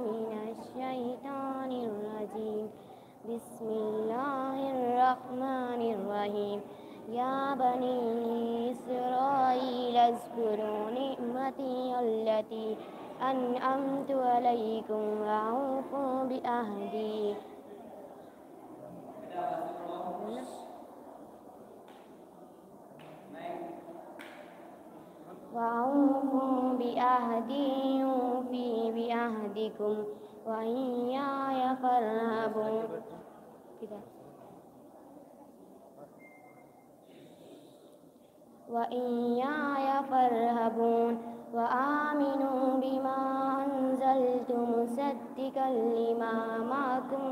मिनश्शैतानिर्रजीम। बिस्मिल्लाहिर्रहमानिर्रहीम। या बनी इस्राईल अज़्कुरू निअमती अल्लती अनअमतु अलैकुम वअऊफू बिअहदी। वअऊफू बिअहदी यूफ़ी बिअहदिकुम वइय्याय फ़र्हबून। वइय्याय फ़र्हबून। वआमिनू बिमा अंज़ल्तु मुसद्दिक़ल लिमा माअकुम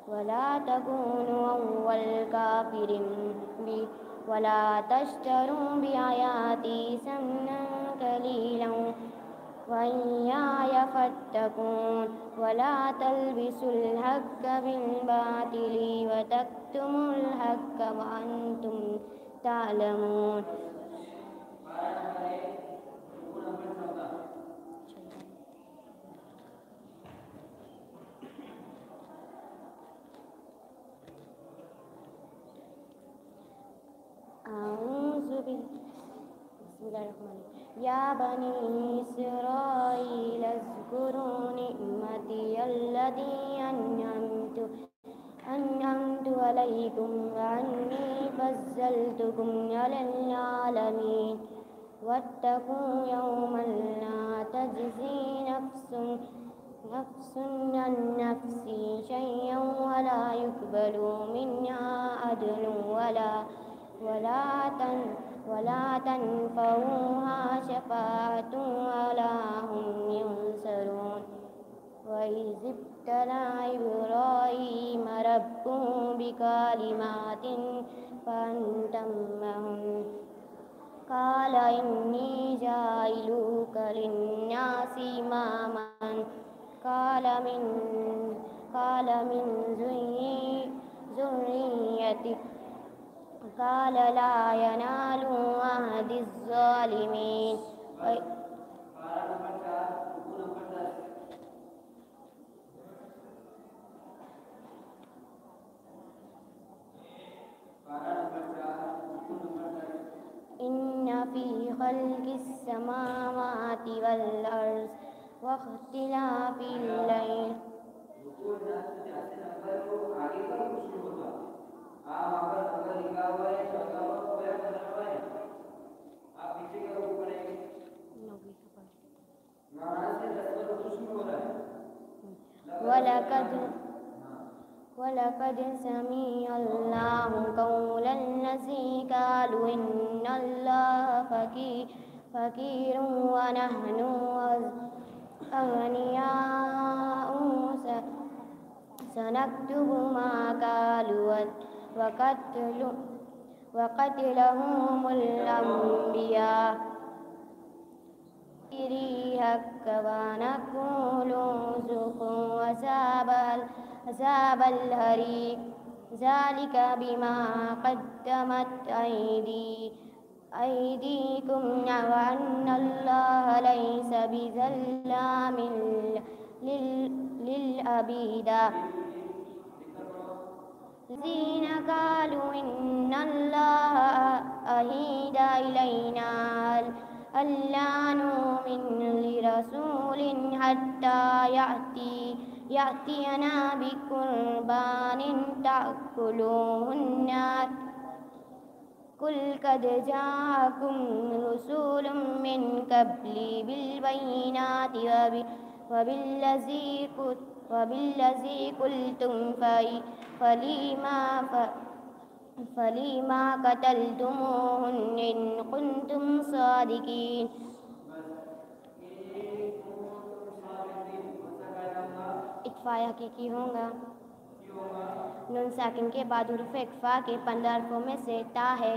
वला तकूनू अव्वल काफ़िरिन बिही वला तश्तरू बिआयाती समनन क़लीलन वइय्याय फ़त्तक़ून। वला तल्बिसुल हक़्क़ बिल-बातिलि वतक्तुमुल हक़्क़ वअंतुम तालमून। या बनी इस्राईल अज़्कुरू निअमती अल्लती अनअमतु अलैकुम वअन्नी फ़ज़्ज़लतुकुम अलल आलमीन। वत्तक़ू यौमन ला तज्ज़ी नफ़्सुन अन नफ़्सिन शैअन वला युक़बलु मिन्हा अदलुन वला तनफ़उहा शफ़ाअतुन वला हुम युनसरून। वइज़ इब्तला इब्राहीम रब्बुहु बिकलिमातिन फ़अतम्महुन क़ाल इन्नी जाइलुक लिन्नासि इमामन क़ाल मिन ज़ुर्रिय्यति क़ाल ला यनालु अहदिज़्ज़ालिमीन। इन्न फ़ी ख़ल्क़िस समावाति वल अर्ज़ि वख्तिलाफ़िल लैल वलक़द समिअल्लाहु क़ौलन लज़ी क़ालू इन्नल्लाह फ़क़ीरुन व नहनु अग़नियाउ सनक्तुबु मा क़ालू वक़त्लहुमुल अंबिया बिग़ैरि हक़्क़ वनक़ूलु ज़ूक़ू अज़ाबल हरीक़ ज़ालिक बिमा क़द्दमत अयदीकुम वअन्नल्लाह लैसा बिज़ल्लामिन लिलअबीद। लज़ीन क़ालू इन्नल्लाह अहीद इलैना अल्ला नु'मिना लिरसूलिन हत्ता यअतियना बिक़ुरबानिन तअकुलुहुन नार क़ुल क़द जाअकुम रसूलुम मिन क़ब्ली बिलबय्यिनाति वबिल्लज़ी क़ुल्तुम फ़लिमा क़तलतुमूहुम इन कुन्तुम सादिक़ीन। इक्फ़ा हकीकी होगा। नून साकिन के बाद हुरूफ़ इक्फ़ा के 15 हरफ़ों में से ता है।